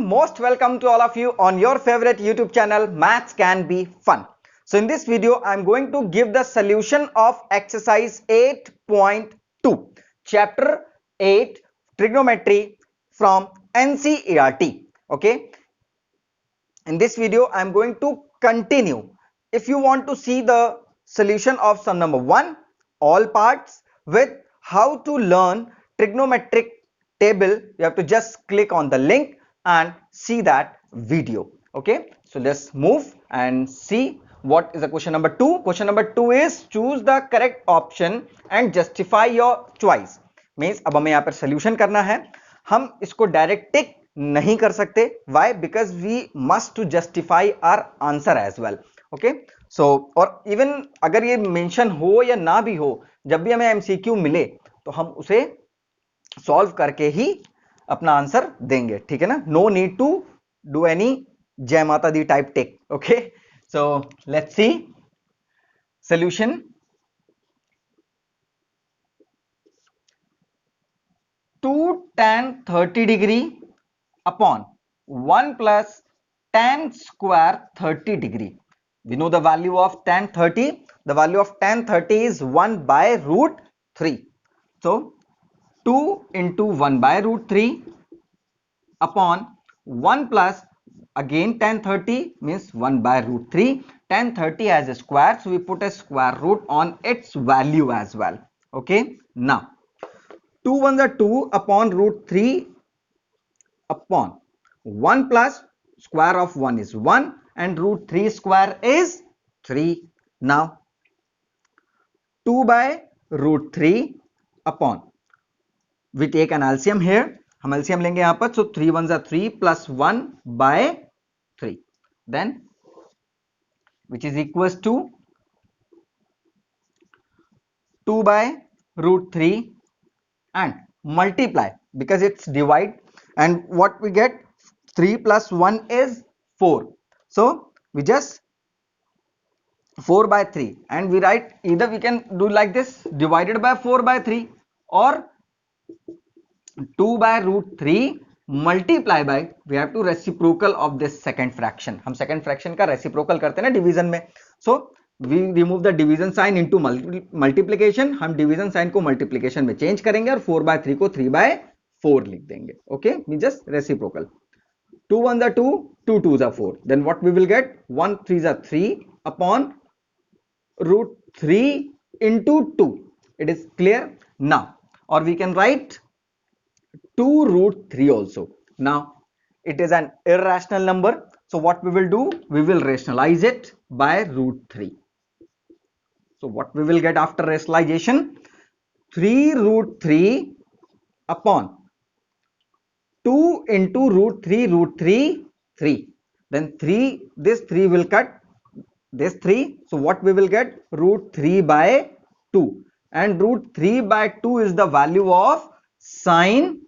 Most welcome to all of you on your favorite YouTube channel Maths Can Be Fun. So in this video I'm going to give the solution of exercise 8.2 chapter 8 trigonometry from NCERT. Okay, in this video I'm going to continue. If you want to see the solution of sum number 1 all parts with how to learn trigonometric table, you have to just click on the link and see that video. Okay, so let's move and see what is the question number 2. Question number 2 is choose the correct option and justify your choice. Means अब हमें यहाँ पर solution करना है, हम इसको direct टिक नहीं कर सकते. Why? Because we must to justify our answer as well. Okay, so और इवन अगर ये मेंशन हो या ना भी हो, जब भी हमें एमसीक्यू मिले तो हम उसे सॉल्व करके ही अपना आंसर देंगे. ठीक है ना? No need to do any जय माता दी type tick. Okay, so let's see solution. 2 tan 30 degree upon 1 plus tan square 30 degree. We know the value of tan 30. The value of tan 30 is 1 by root 3. So 2 into 1 by root 3 upon 1 plus again tan 30 means 1 by root 3. Tan 30 as a square, so we put a square root on its value as well. Okay, now 2 1s are 2 upon root 3 upon 1 plus square of 1 is 1 and root 3 square is 3. Now 2 by root 3 upon, we take an LCM here, हम LCM लेंगे यहां पर. So 3 1s are 3 plus 1 by 3, then which is equals to 2 by root 3 and multiply because it's divide, and what we get, 3 plus 1 is 4, so we just 4 by 3 and we write, either we can do like this, divided by 4 by 3 or 2 by root 3 multiply by, we have to reciprocal of this second fraction. हम second fraction का reciprocal करते हैं ना division में. So we remove the division sign into multiplication. हम division sign को multiplication में change करेंगे और 4 by 3 को 3 by 4 लिख देंगे. Okay, we just reciprocal. 2 1s are 2, 2 2s are 4. Then what we will get? 1 3s are 3 upon root 3 into 2. It is clear now. Or we can write 2 root 3 also. Now it is an irrational number, so what we will do, we will rationalize it by root 3. So what we will get after rationalization, 3 root 3 upon 2 into root 3, 3. Then 3, this 3 will cut this 3, so what we will get, root 3 by 2, and root 3 by 2 is the value of sine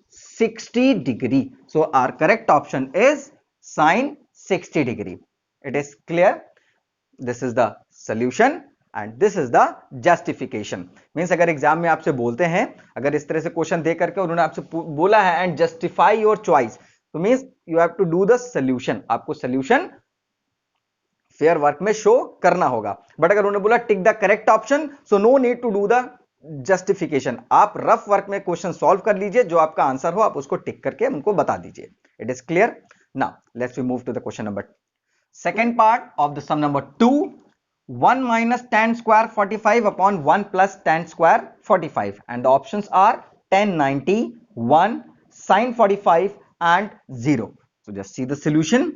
60 degree. So our correct option is sine 60 degree. It is clear? This is the solution and this is the justification. Means अगर exam में आपसे बोलते हैं, अगर इस तरह से question दे करके उन्होंने आपसे बोला है एंड जस्टिफाई योर चॉइस, तो means you have to do the solution. आपको सोल्यूशन फेयर वर्क में शो करना होगा. बट अगर उन्होंने बोला tick the correct option, so no need to do the justification. आप रफ वर्क में क्वेश्चन सॉल्व कर लीजिए, जो आपका आंसर हो आप उसको टिक करके उनको बता दीजिए. It is clear? Now let's we move to the question number second part of the sum number 2. 1 minus tan square 45 upon 1 plus tan square 45, and the options are tan 90, 1, sin 45 and 0. So just see the solution.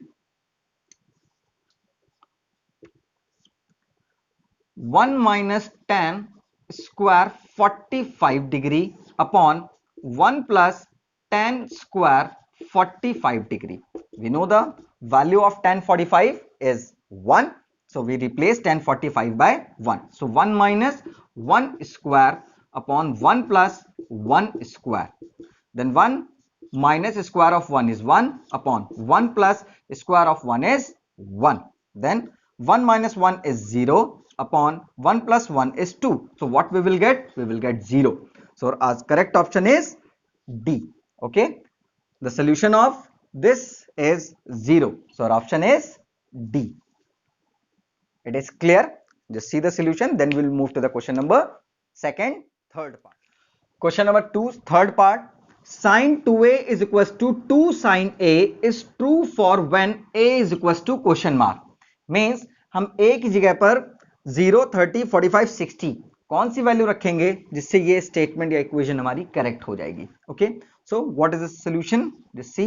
1 minus tan square 45 degree upon 1 plus tan square 45 degree. We know the value of tan 45 is 1, so we replace tan 45 by 1. So 1 minus 1 square upon 1 plus 1 square, then 1 minus square of 1 is 1 upon 1 plus square of 1 is 1, then 1 minus 1 is 0 upon 1 plus 1 is 2. So what we will get? We will get 0. So our correct option is D. Okay, The solution of this is 0. So our option is D. It is clear? Just see the solution, then we'll move to the question number second, third part. Question number 2, third part. Sin 2a is equals to 2 sin a is true for when a is equals to question mark. Means हम a की जगह पर 0, 30, 45, 60 कौन सी value रखेंगे जिससे ये statement या equation हमारी करेक्ट हो जाएगी. Okay, so what is the solution? Just see.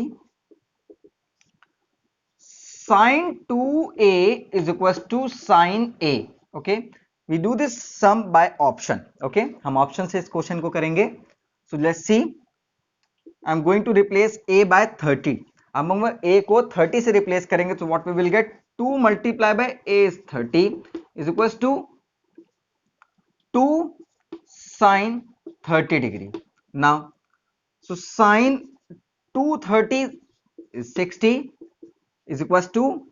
Sin 2a is equals to sin a. Okay, we do this sum by option. Okay, हम ऑप्शन से इस क्वेश्चन को करेंगे. So let's see. I'm going to replace a by 30. अब हम a को 30 से replace करेंगे तो what we will get? 2 multiplied by a is 30 is equals to 2 sin 30 degree. Now, so sin 230 is 60 is equals to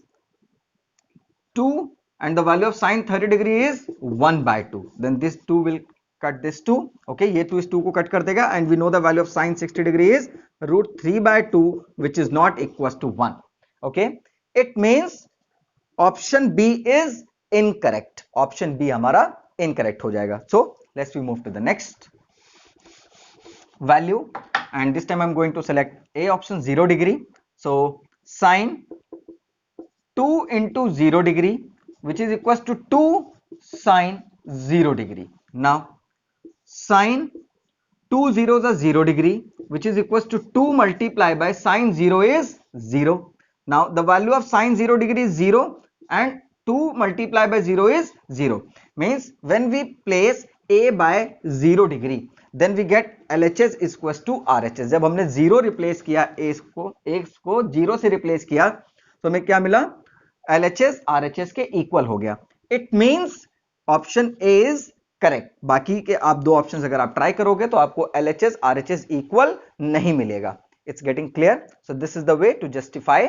2 and the value of sin 30 degree is 1 by 2. Then this 2 will cut this 2. Okay, ये 2 इस 2 को cut कर देगा and we know the value of sin 60 degree is root 3 by 2 which is not equals to 1. Okay, it means option B is incorrect. Option B हमारा incorrect हो जाएगा. So let's we move to the next value and this time I'm going to select A option 0 degree. So sin 2 into 0 degree which is equals to 2 sin 0 degree. Now sin 2 zeros are 0 degree which is equals to 2 multiplied by sin 0 is 0. Now the value of sin 0 degree is 0 and 2 multiplied by 0 is 0. Means when we place A by 0 degree then we get LHS is equals to RHS. जब हमने 0 replace किया A को 0 से replace किया तो हमें क्या मिला? LHS RHS के इक्वल हो गया. It means option A is correct. बाकी के आप दो ऑप्शंस अगर आप ट्राई करोगे तो आपको LHS RHS इक्वल नहीं मिलेगा. It's getting clear? So this is the way to justify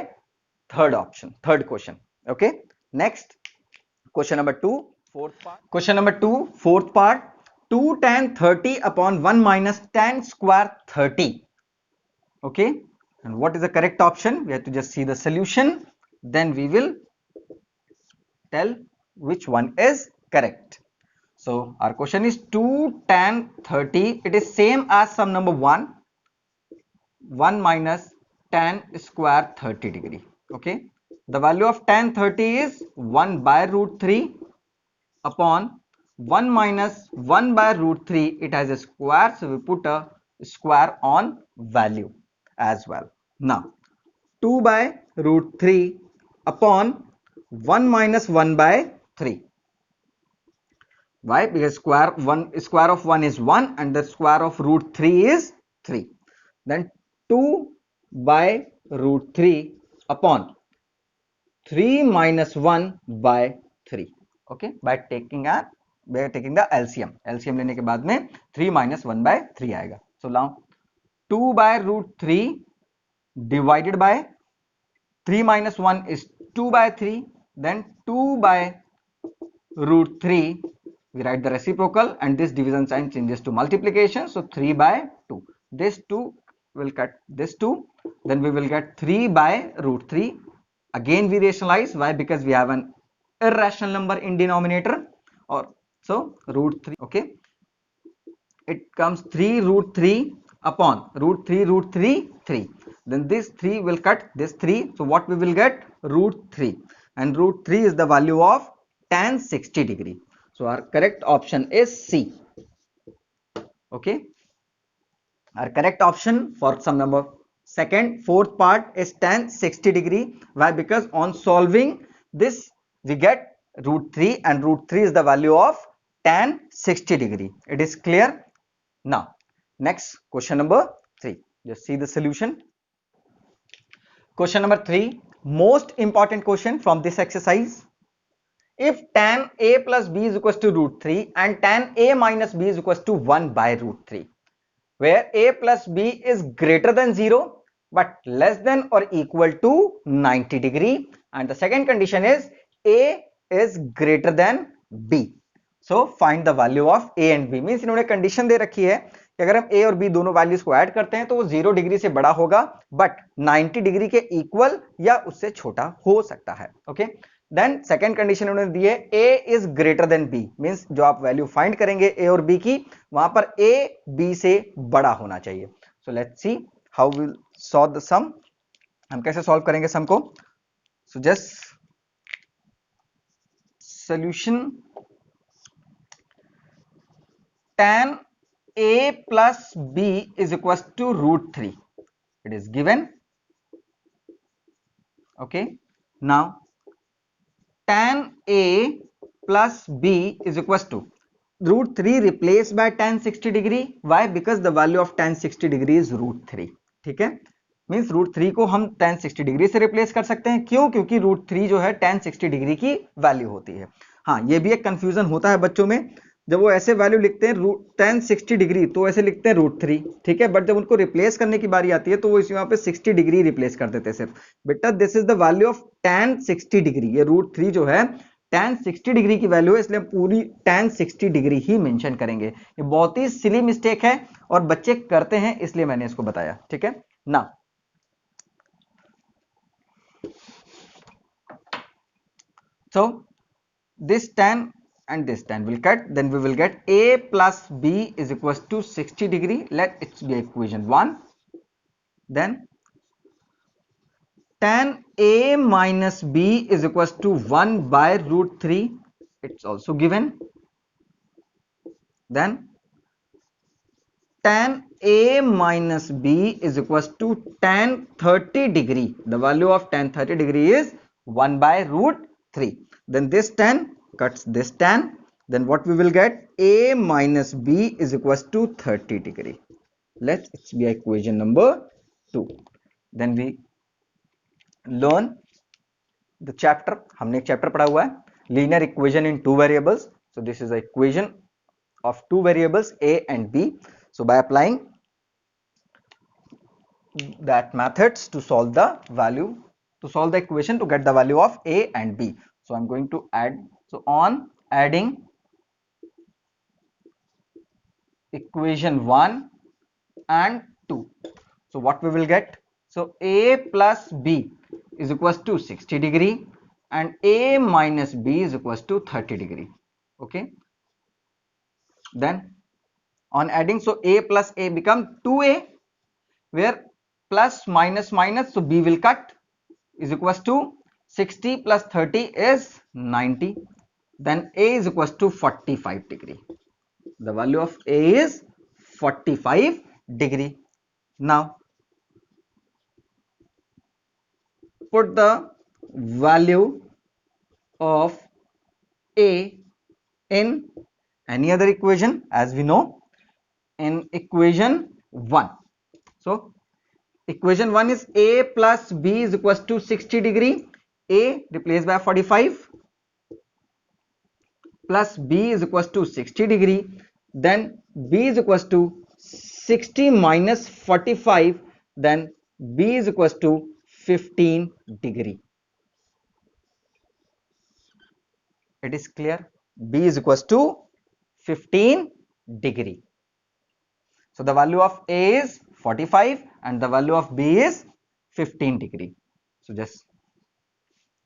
third option, third question. Okay, next question number 2, fourth part. Question number 2, fourth part. 2 tan 30 upon 1 minus tan square 30. Okay, and what is the correct option? We have to just see the solution, then we will tell which one is correct. So our question is 2 tan 30. It is same as sum number 1, 1 minus tan square 30 degree. Okay, the value of tan 30 is 1 by root 3 upon 1 minus 1 by root 3. It has a square, so we put a square on value as well. Now 2 by root 3 upon 1 minus 1 by 3. Why? Because square of 1 is 1 and the square of root 3 is 3. Then 2 by root 3 upon 3 minus 1 by 3. Okay, by taking the LCM. LCM लेने के बाद में 3 minus 1 by 3 आएगा. So now 2 by root 3 divided by 3 minus 1 is 2 by 3. Then 2 by root 3, we write the reciprocal and this division sign changes to multiplication. So 3 by 2. This 2 will cut this 2. Then we will get 3 by root 3. Again we rationalize. Why? Because we have an irrational number in denominator. Or so root 3. Okay, it comes 3 root 3 upon root 3 root 3 3. Then this 3 will cut this 3. So what we will get? Root 3, and root 3 is the value of tan 60 degree. So our correct option is C. Okay, our correct option for sum number second, fourth part is tan 60 degree. Why? Because on solving this we get root 3 and root 3 is the value of tan 60 degree. It is clear? Now next question number 3. Just see the solution. Question number 3, most important question from this exercise. If tan a plus b is equals to root 3 and tan a minus b is equals to 1 by root 3, where a plus b is greater than 0 but less than or equal to 90 degree, and the second condition is a is greater than b. So find the value of a and b. Means इन्होंने condition दे रखी है कि अगर हम a और b दोनों values को add करते हैं तो वो 0 डिग्री से बड़ा होगा, बट 90 डिग्री के इक्वल या उससे छोटा हो सकता है। ओके, देन सेकेंड कंडीशन उन्होंने दी है a is greater than b, means जो आप वैल्यू फाइंड करेंगे a और b की, वहां पर a b से बड़ा होना चाहिए। So let's see how will solve the sum. हम कैसे सॉल्व करेंगे सम को? So just solution tan a plus b is equals to root 3. It is given. Okay, now tan a plus b is equals to root 3 replaced by tan 60 degree. Why? Because the value of tan 60 degree is root 3. ठीक है, means root 3 को हम tan 60 degree से replace कर सकते हैं। क्यों? क्योंकि रूट 3 जो है tan 60 डिग्री की वैल्यू होती है। हाँ, ये भी एक कंफ्यूजन होता है बच्चों में, जब वो ऐसे वैल्यू लिखते हैं tan 60 डिग्री तो ऐसे लिखते हैं रूट 3, ठीक है, बट जब उनको रिप्लेस करने की बारी आती है तो वो इस यहाँ पे 60 डिग्री रिप्लेस कर देते हैं सिर्फ। बेटा this is the value of tan 60 degree, ये रूट 3 जो है tan 60 डिग्री की वैल्यू है, इसलिए हम पूरी tan 60 डिग्री ही मेंशन करेंगे। ये बहुत ही सिली मिस्टेक है और बच्चे करते हैं, इसलिए मैंने इसको बताया। ठीक है ना, so this tan and this tan will cut, then we will get a plus b is equals to 60 degree. Let it be equation 1. Then tan a minus b is equals to 1 by root 3, it's also given. Then tan a minus b is equals to tan 30 degree, the value of tan 30 degree is 1 by root 3. Then this tan cuts this tan, then what we will get? A minus b is equals to 30 degree. Let it be equation number 2. Then we learn the chapter, हमने एक chapter पढ़ा हुआ है linear equation in two variables. So this is a equation of two variables a and b. So by applying that methods to solve the value, to solve the equation to get the value of a and b. So I'm going to add, so on adding equation 1 and 2, so what we will get? So a plus b is equals to 60 degree and a minus b is equals to 30 degree. Okay, then on adding, so a plus a become 2a, where plus minus minus, so b will cut, is equals to 60 plus 30 is 90, then a is equals to 45 degree. The value of a is 45 degree. Now put the value of a in any other equation, as we know, in equation 1. So equation 1 is a plus b is equals to 60 degree, a replaced by 45 plus b is equals to 60 degree, then b is equals to 60 minus 45, then b is equals to 15 degree. It is clear? B is equals to 15 degree. So the value of a is 45 and the value of b is 15 degree. So just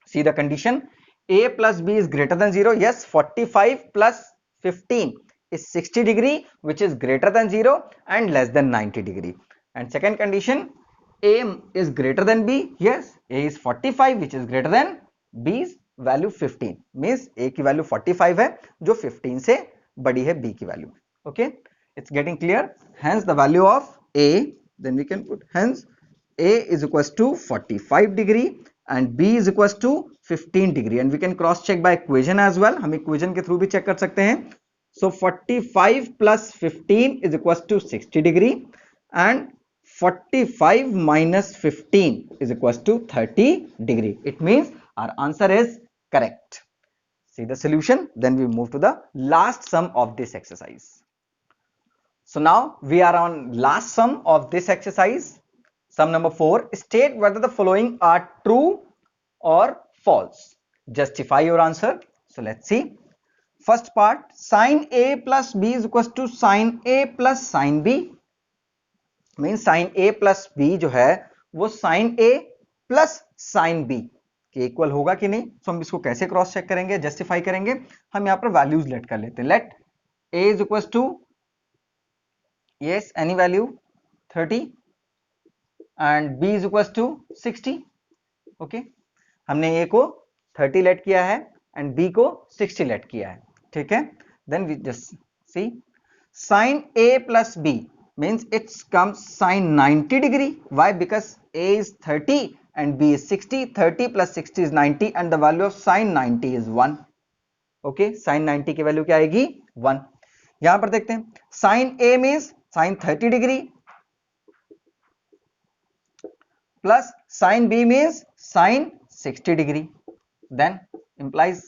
see the condition, a plus b is greater than 0. Yes, 45 plus 15 is 60 degree, which is greater than 0 and less than 90 degree. And second condition, a is greater than b. Yes, a is 45, which is greater than b's value 15, means a की value 45 है जो 15 से बड़ी है b की value. Okay, it's getting clear. Hence the value of a, then we can put, hence a is equals to 45 degree and b is equals to 15 degree, and we can cross check by equation as well. हम equation के through भी check कर सकते हैं. So 45 plus 15 is equals to 60 degree and 45 minus 15 is equals to 30 degree. It means our answer is correct. See the solution. Then we move to the last sum of this exercise. So now we are on last sum of this exercise. Sum number 4. State whether the following are true or false. Justify your answer. So let's see. First part sine A plus B is equal to sine A plus sine B, mean sine A plus B जो है वो sine A plus sine B के equal होगा कि नहीं। तो हम इसको कैसे क्रॉस चेक करेंगे, जस्टिफाई करेंगे, हम यहां पर वैल्यूज लेट कर लेते हैं। Let A is equal to yes any value 30 and b is equals to 60। Okay, हमने a को 30 लेट किया है एंड b को 60 लेट किया है, ठीक है। Then we just see sin a plus b means it's comes sin 90 degree, why? Because a is 30 and b is 60, 30 plus 60 is 90 and the value of sin 90 is 1। Okay, sin 90 की value क्या आएगी 1। यहां पर देखते हैं sin a means sin 30 degree plus sin b means sin 60 degree, then implies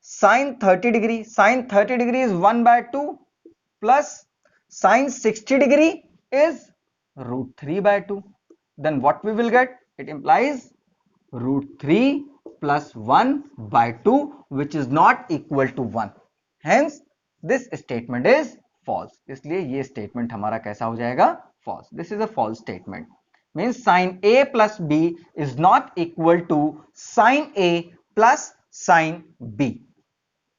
sin 30 degree, sin 30 degree is 1 by 2 plus sin 60 degree is root 3 by 2, then what we will get? It implies root 3 plus 1 by 2 which is not equal to 1, hence this statement is false। इसलिए ये statement हमारा कैसा हो जाएगा false। this is a false statement, means sin a plus b is not equal to sin a plus sin b।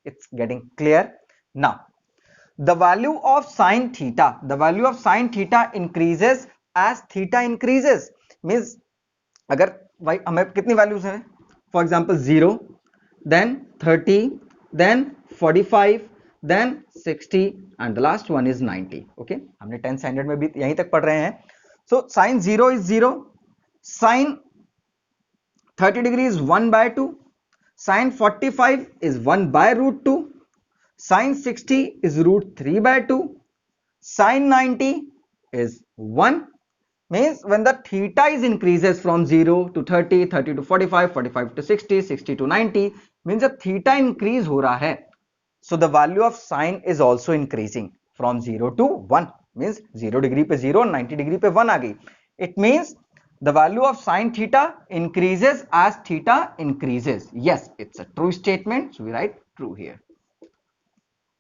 it's getting clear now? The value of sin theta, the value of sin theta increases as theta increases, means अगर भाई हमें कितनी values हैं, for example 0, then 30, then 45, then 60 and the last one is 90। Okay, हमने 10th standard में भी यहीं तक पढ़ रहे हैं। So sine 0 is 0, sine 30 degree is 1 by 2, sine 45 is 1 by root 2, sine 60 is root 3 by 2, sine 90 is 1। means when the theta is increases from 0 to 30, 30 to 45, 45 to 60, 60 to 90, means the theta increase हो रहा है, so the value of sine is also increasing from 0 to 1, means 0 degree पे 0, 90 degree पे 1 आ गई। it means the value of sine theta increases as theta increases। yes, it's a true statement, so we write true here।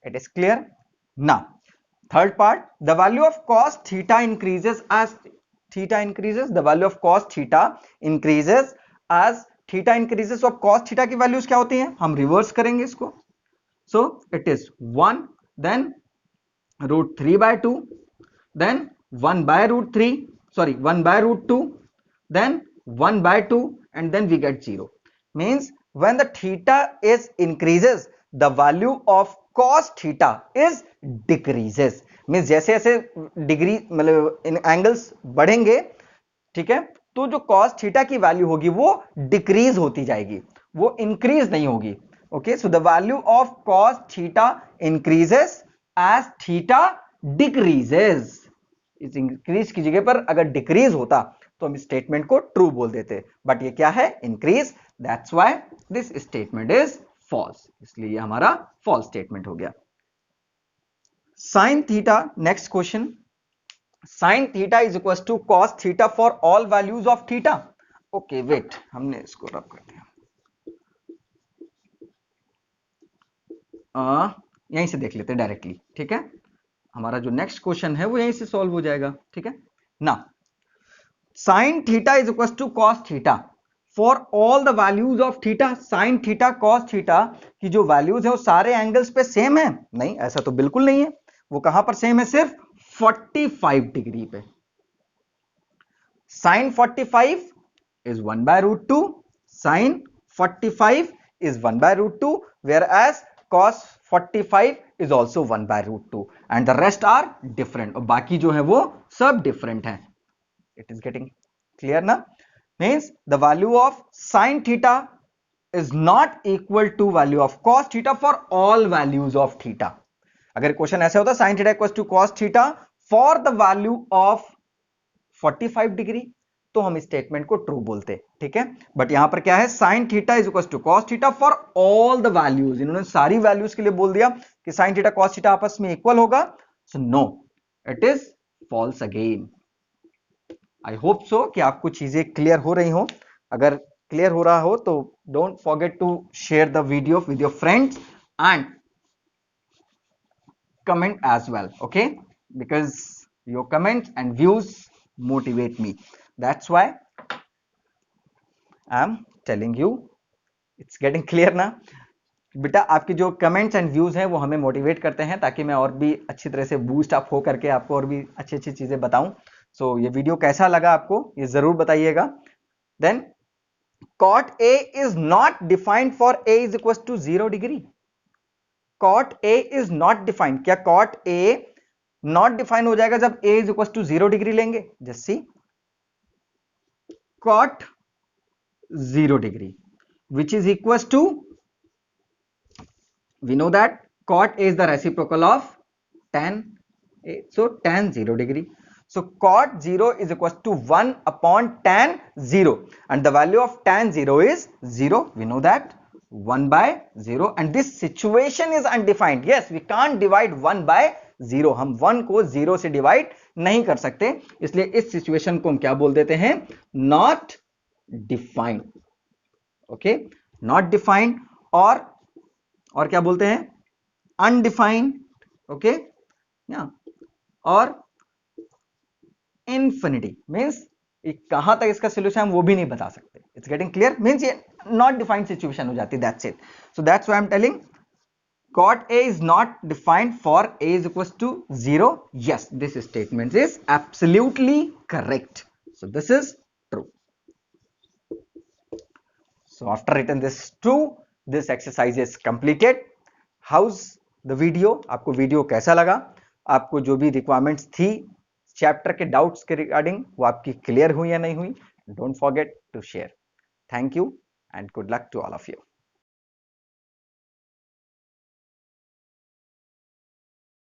it is clear now? third part, the value of cos theta increases as theta increases, the value of cos theta increases as theta increases। so cos theta की values क्या होती हैं, हम reverse करेंगे इसको। so it is 1, then root 3 by 2, then 1 by root 3, sorry 1 by root 2, then 1 by 2 and then we get 0। means when the theta is increases the value of cos theta is decreases। Means जैसे जैसे degree मतलब इन angles बढ़ेंगे, ठीक है, तो जो cos theta की value होगी वो डिक्रीज होती जाएगी, वो इंक्रीज नहीं होगी। Okay, so the value of cos theta increases as theta decreases. इस इंक्रीज की जगह पर अगर डिक्रीज होता तो हम स्टेटमेंट को ट्रू बोल देते, बट ये क्या है, increase, that's why this statement is false, इसलिए ये हमारा फॉल्स स्टेटमेंट हो गया। sin theta, next question, sin theta is equals to cos theta for all values of theta। okay wait, हमने इसको रब कर दिया, यहीं से देख लेते हैं डायरेक्टली, ठीक है, हमारा जो नेक्स्ट क्वेश्चन है वो यहीं से सॉल्व हो जाएगा, ठीक है ना। sin theta is equals to cos theta for all the values of theta। sin theta cos theta की जो वैल्यूज है वो सारे एंगल्स पे सेम है? नहीं, ऐसा तो बिल्कुल नहीं है। वो कहां पर सेम है? सिर्फ 45 डिग्री पे। sin 45 is 1 by root 2, sin 45 is 1 by root 2, whereas cos 45 is also 1 by root 2 and the rest are different। और बाकी जो है वो सब different है। it is getting clear ना? means the value of sin theta is not equal to value of cos theta for all values of theta। अगर question ऐसे होता sin theta equals to cos theta for the value of 45 degree तो हम statement को true बोलते, ठीक है, but यहां पर क्या है, sin theta is equals to cos theta for all the values। इन्होंने सारी वैल्यूज के लिए बोल दिया कि sin theta cos theta आपस में इक्वल होगा, so no, it is false again. I hope so कि आपको चीजें क्लियर हो रही हो। अगर क्लियर हो रहा हो तो don't forget to share the video with your friends and comment as well, okay? Because your comments and views motivate me. That's why I'm telling you. It's getting clear ना? बेटा आपके जो कमेंट्स एंड व्यूज हैं वो हमें motivate करते हैं ताकि मैं और भी अच्छी तरह से बूस्ट अप हो करके आपको और भी अच्छी अच्छी चीजें बताऊं. सो ये वीडियो कैसा लगा आपको ये जरूर बताइएगा. Then cot A is not defined for A is equals to 0 degree. cot A is not defined. क्या cot A not defined हो जाएगा जब A is equals to 0 degree लेंगे? Just see cot 0 degree which is equals to, we know that cot A is the reciprocal of tan A, so tan 0 degree. So cot 0 is equals to 1 upon tan 0 and the value of tan 0 is 0. We know that 1 by 0 and this situation is undefined. Yes, we can't divide 1 by 0. हम 1 को 0 से divide नहीं कर सकते, इसलिए इस situation को हम क्या बोल देते हैं? Not defined. Okay, not defined और क्या बोलते हैं? Undefined. Okay, yeah. और infinity means कहां तक इसका solution हम वो भी नहीं बता सकते. It's getting clear? Means ये not defined situation हो जाती. That's it. So that's why I'm telling cot A is not defined for A is equals to 0. Yes, this statement is absolutely correct. So this is true. So after written this true, this exercise is completed. How's the video? आपको video कैसा लगा? आपको जो भी requirements थी chapter के doubts के regarding वो आपकी क्लियर हुई या नहीं हुई? Don't forget to share. Thank you and good luck to all of you.